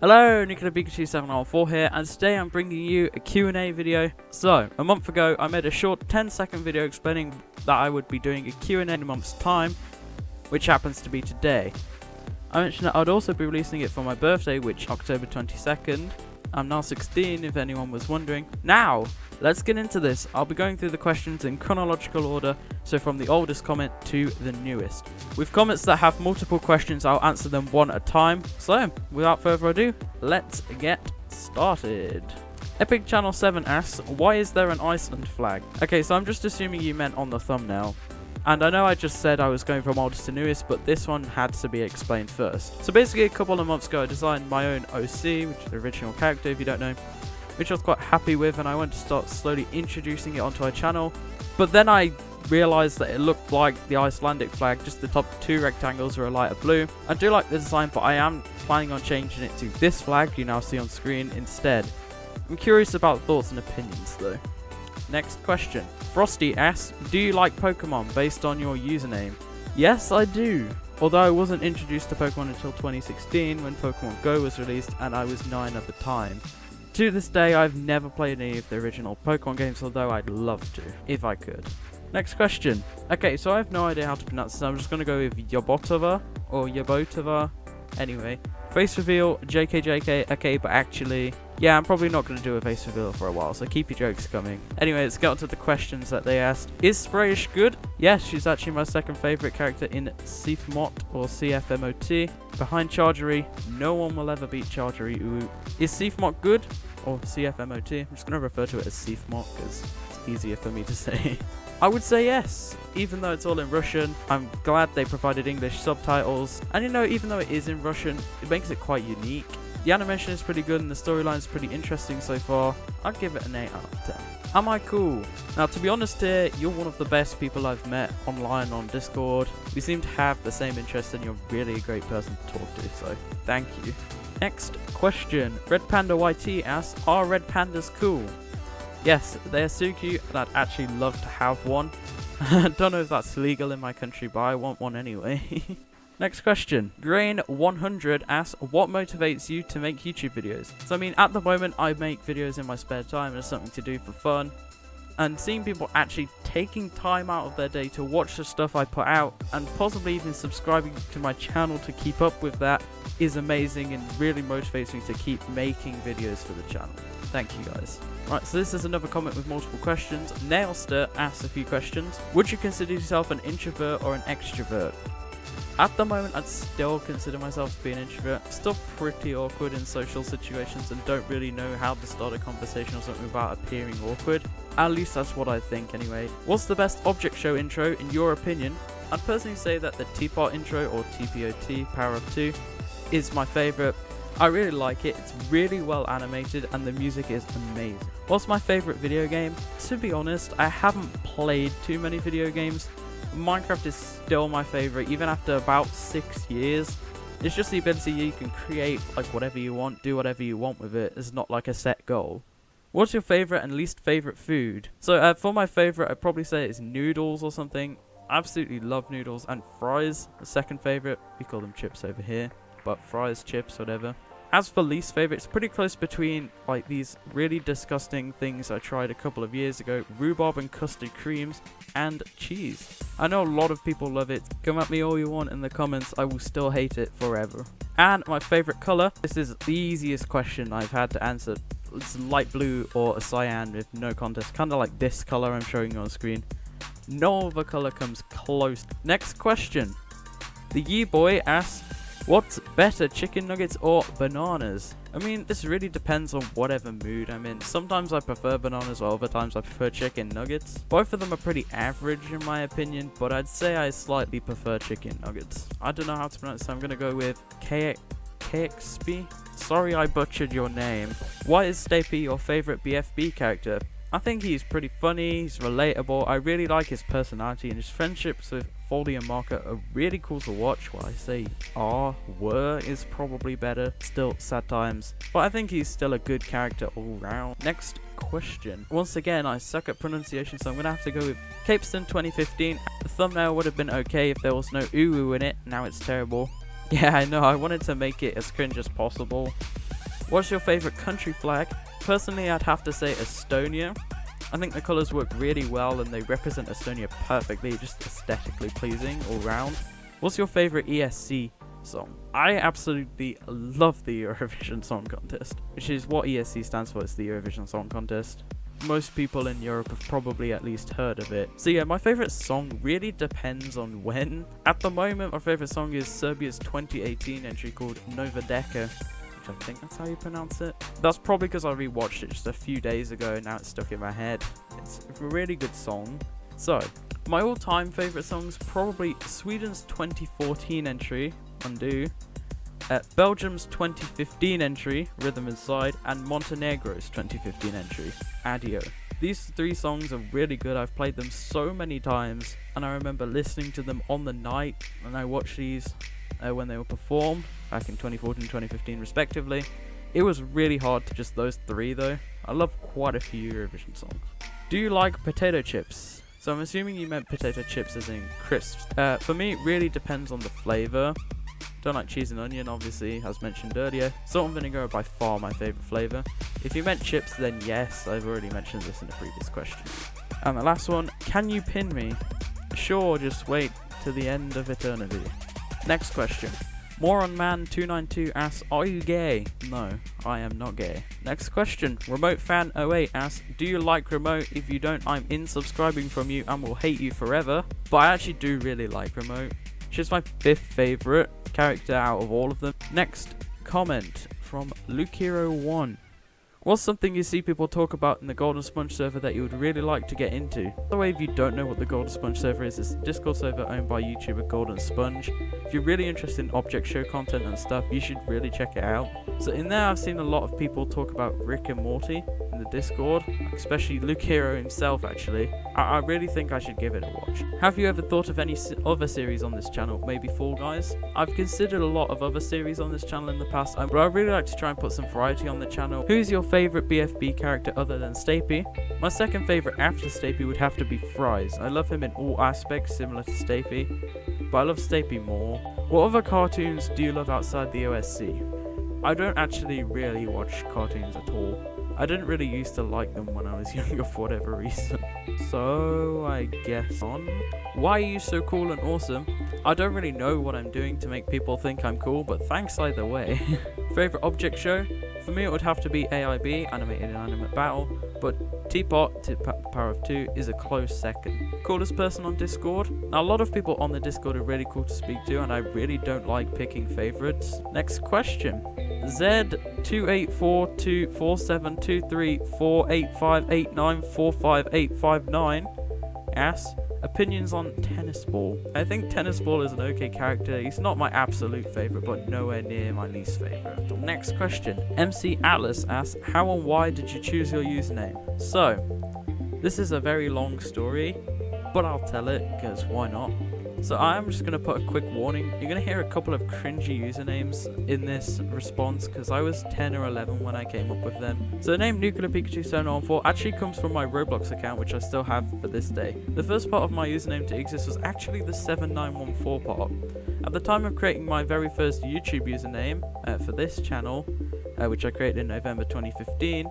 Hello, Pikachu714 here, and today I'm bringing you a Q&A video. So, a month ago I made a short 10-second video explaining that I would be doing a Q&A in a month's time, which happens to be today. I mentioned that I'd also be releasing it for my birthday, which is October 22nd. I'm now 16 if anyone was wondering. Now, let's get into this. I'll be going through the questions in chronological order, so from the oldest comment to the newest. With comments that have multiple questions, I'll answer them one at a time. So, without further ado, let's get started. Epic Channel 7 asks, why is there an Iceland flag? Okay, so I'm just assuming you meant on the thumbnail. And I know I just said I was going from oldest to newest, but this one had to be explained first. So basically a couple of months ago I designed my own OC, which is the original character if you don't know, which I was quite happy with, and I wanted to start slowly introducing it onto our channel. But then I realised that it looked like the Icelandic flag, just the top two rectangles are a lighter blue. I do like the design, but I am planning on changing it to this flag you now see on screen instead. I'm curious about thoughts and opinions though. Next question. Frosty asks, do you like Pokemon based on your username? Yes, I do. Although I wasn't introduced to Pokemon until 2016 when Pokemon Go was released and I was 9 at the time. To this day, I've never played any of the original Pokemon games, although I'd love to, if I could. Next question. Okay, so I have no idea how to pronounce this. I'm just going to go with Yabotova or Yabotova. Anyway, face reveal, JK. Okay, but actually, yeah, I'm probably not going to do a face reveal for a while, so keep your jokes coming. Anyway, let's get on to the questions that they asked. Is Sprayish good? Yes, she's actually my second favourite character in CFMOT or CFMOT. Behind Chargery, no one will ever beat Chargery. Ooh. Is CFMOT good? Or CFMOT? I'm just going to refer to it as CFMOT because it's easier for me to say. I would say yes, even though it's all in Russian. I'm glad they provided English subtitles, and you know, even though it is in Russian, it makes it quite unique. The animation is pretty good and the storyline is pretty interesting so far. I'd give it an 8 out of 10. Am I cool? Now, to be honest here, you're one of the best people I've met online on Discord. We seem to have the same interests and you're really a great person to talk to, so thank you. Next question. Red Panda YT asks, are red pandas cool? Yes, they are so cute and I'd actually love to have one. Don't know if that's legal in my country, but I want one anyway. Next question. Grain100 asks, what motivates you to make YouTube videos? So I mean, at the moment I make videos in my spare time as something to do for fun. And seeing people actually taking time out of their day to watch the stuff I put out and possibly even subscribing to my channel to keep up with that is amazing and really motivates me to keep making videos for the channel. Thank you guys. Right, so this is another comment with multiple questions. Nailster asks a few questions. Would you consider yourself an introvert or an extrovert? At the moment, I'd still consider myself to be an introvert. I'm still pretty awkward in social situations and don't really know how to start a conversation or something without appearing awkward. At least that's what I think anyway. What's the best object show intro in your opinion? I'd personally say that the Teapot intro, or TPOT, Power of 2, is my favourite. I really like it, it's really well animated and the music is amazing. What's my favourite video game? To be honest, I haven't played too many video games. Minecraft is still my favourite, even after about 6 years. It's just the ability you can create like whatever you want, do whatever you want with it. It's not like a set goal. What's your favourite and least favourite food? So for my favourite, I'd probably say it's noodles or something. I absolutely love noodles, and fries, the second favourite. We call them chips over here, but fries, chips, whatever. As for least favourite, it's pretty close between like these really disgusting things I tried a couple of years ago, rhubarb and custard creams and cheese. I know a lot of people love it. Come at me all you want in the comments, I will still hate it forever. And my favourite colour, this is the easiest question I've had to answer. It's light blue or a cyan with no contest, kind of like this colour I'm showing you on screen. No other colour comes close. Next question. The Yee Boy asks, what's better, chicken nuggets or bananas? I mean, this really depends on whatever mood I'm in. Sometimes I prefer bananas, while other times I prefer chicken nuggets. Both of them are pretty average in my opinion, but I'd say I slightly prefer chicken nuggets. I don't know how to pronounce it, so I'm going to go with KXP. Sorry I butchered your name. Why is Stapy your favourite BFB character? I think he's pretty funny, he's relatable, I really like his personality, and his friendships with Foldy and Marker are really cool to watch. While I say were is probably better, still sad times, but I think he's still a good character all round. Next question. Once again, I suck at pronunciation, so I'm going to have to go with Capeston 2015. The thumbnail would have been okay if there was no ooh in it, now it's terrible. Yeah, I know, I wanted to make it as cringe as possible. What's your favorite country flag? Personally, I'd have to say Estonia. I think the colours work really well and they represent Estonia perfectly, just aesthetically pleasing all round. What's your favourite ESC song? I absolutely love the Eurovision Song Contest, which is what ESC stands for. It's the Eurovision Song Contest. Most people in Europe have probably at least heard of it. So yeah, my favourite song really depends on when. At the moment, my favourite song is Serbia's 2018 entry called Nova Deka, which I think that's how you pronounce it. That's probably because I rewatched it just a few days ago and now it's stuck in my head. It's a really good song. So, my all-time favourite songs, probably Sweden's 2014 entry, Undo, Belgium's 2015 entry, Rhythm Inside, and Montenegro's 2015 entry, Adio. These three songs are really good. I've played them so many times, and I remember listening to them on the night when I watched these when they were performed, back in 2014 and 2015 respectively. It was really hard to just those three though. I love quite a few Eurovision songs. Do you like potato chips? So I'm assuming you meant potato chips as in crisps. For me, it really depends on the flavour. Don't like cheese and onion, obviously, as mentioned earlier. Salt and vinegar are by far my favourite flavour. If you meant chips, then yes, I've already mentioned this in the previous question. And the last one, can you pin me? Sure, just wait to the end of eternity. Next question. Moronman292 asks, are you gay? No, I am not gay. Next question. RemoteFan08 asks, do you like Remote? If you don't, I'm unsubscribing from you and will hate you forever. But I actually do really like Remote. She's my 5th favourite character out of all of them. Next comment from Lukiro1. What's something you see people talk about in the Golden Sponge server that you would really like to get into? By the way, if you don't know what the Golden Sponge server is, it's a Discord server owned by YouTuber Golden Sponge. If you're really interested in object show content and stuff, you should really check it out. So in there, I've seen a lot of people talk about Rick and Morty in the Discord, especially Luke Hero himself actually. I really think I should give it a watch. Have you ever thought of any other series on this channel, maybe Fall Guys? I've considered a lot of other series on this channel in the past, but I'd really like to try and put some variety on the channel. Who's your favourite BFB character other than Stapy? My second favourite after Stapy would have to be Fries. I love him in all aspects similar to Stapy, but I love Stapy more. What other cartoons do you love outside the OSC? I don't actually really watch cartoons at all. I didn't really used to like them when I was younger for whatever reason. So I guess on. Why are you so cool and awesome? I don't really know what I'm doing to make people think I'm cool, but thanks either way. Favourite object show? For me it would have to be AIB, Animated Inanimate Battle, but Teapot, Power of 2, is a close second. Coolest person on Discord? Now a lot of people on the Discord are really cool to speak to, and I really don't like picking favourites. Next question. Z284247234858945859 asks, opinions on Tennis Ball. I think Tennis Ball is an okay character. He's not my absolute favourite, but nowhere near my least favourite. Next question. MC Atlas asks, how and why did you choose your username? So, this is a very long story, but I'll tell it, because why not? So I'm just going to put a quick warning. You're going to hear a couple of cringy usernames in this response because I was 10 or 11 when I came up with them. So the name Nuclear Pikachu 714 actually comes from my Roblox account, which I still have for this day. The first part of my username to exist was actually the 7914 part. At the time of creating my very first YouTube username for this channel, which I created in November 2015,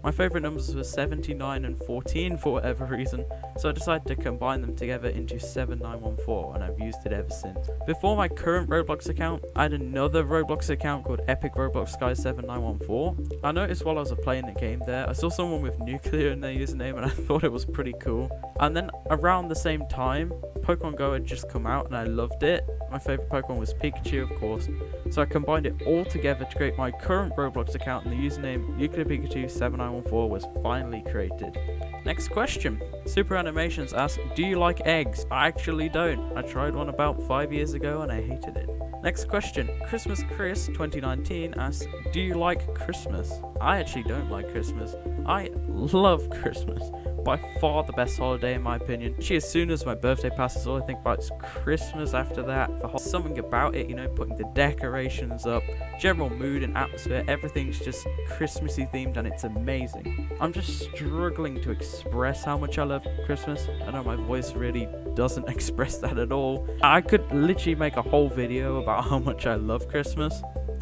my favourite numbers were 79 and 14 for whatever reason, so I decided to combine them together into 7914, and I've used it ever since. Before my current Roblox account, I had another Roblox account called Epic Roblox Sky 7914. I noticed while I was playing the game there, I saw someone with Nuclear in their username and I thought it was pretty cool. And then around the same time, Pokemon Go had just come out and I loved it. My favourite Pokemon was Pikachu, of course, so I combined it all together to create my current Roblox account, and the username Nuclear Pikachu 7914 was finally created. Next question. Super Animations asks, do you like eggs? I actually don't. I tried one about 5 years ago and I hated it. Next question. Christmas Chris 2019 asks, do you like Christmas? I actually don't like Christmas. I love Christmas. By far the best holiday in my opinion. Actually, as soon as my birthday passes, all I think about is Christmas after that. Something about it, you know, putting the decorations up, general mood and atmosphere, everything's just Christmassy themed and it's amazing. I'm just struggling to express how much I love Christmas. I know my voice really doesn't express that at all. I could literally make a whole video about how much I love Christmas.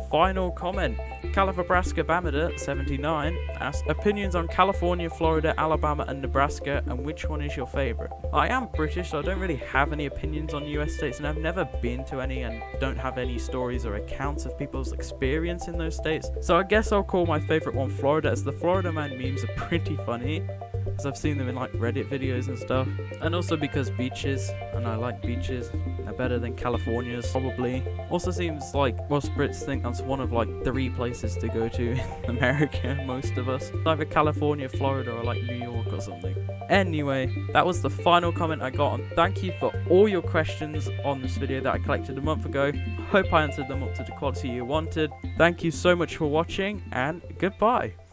final comment. California Bamida 79 asked opinions on California, Florida, Alabama, and Nebraska, and which one is your favorite? I am British, so I don't really have any opinions on US states, and I've never been to any and don't have any stories or accounts of people's experience in those states. So I guess I'll call my favorite one Florida, as the Florida Man memes are pretty funny, as I've seen them in like Reddit videos and stuff, and also because beaches, and I like beaches. They're better than California's, probably. Also seems like most Brits think that's one of like 3 places to go to in America, most of us. Either California, Florida, or like New York or something. Anyway, that was the final comment I got, and thank you for all your questions on this video that I collected a month ago. Hope I answered them up to the quality you wanted. Thank you so much for watching, and goodbye.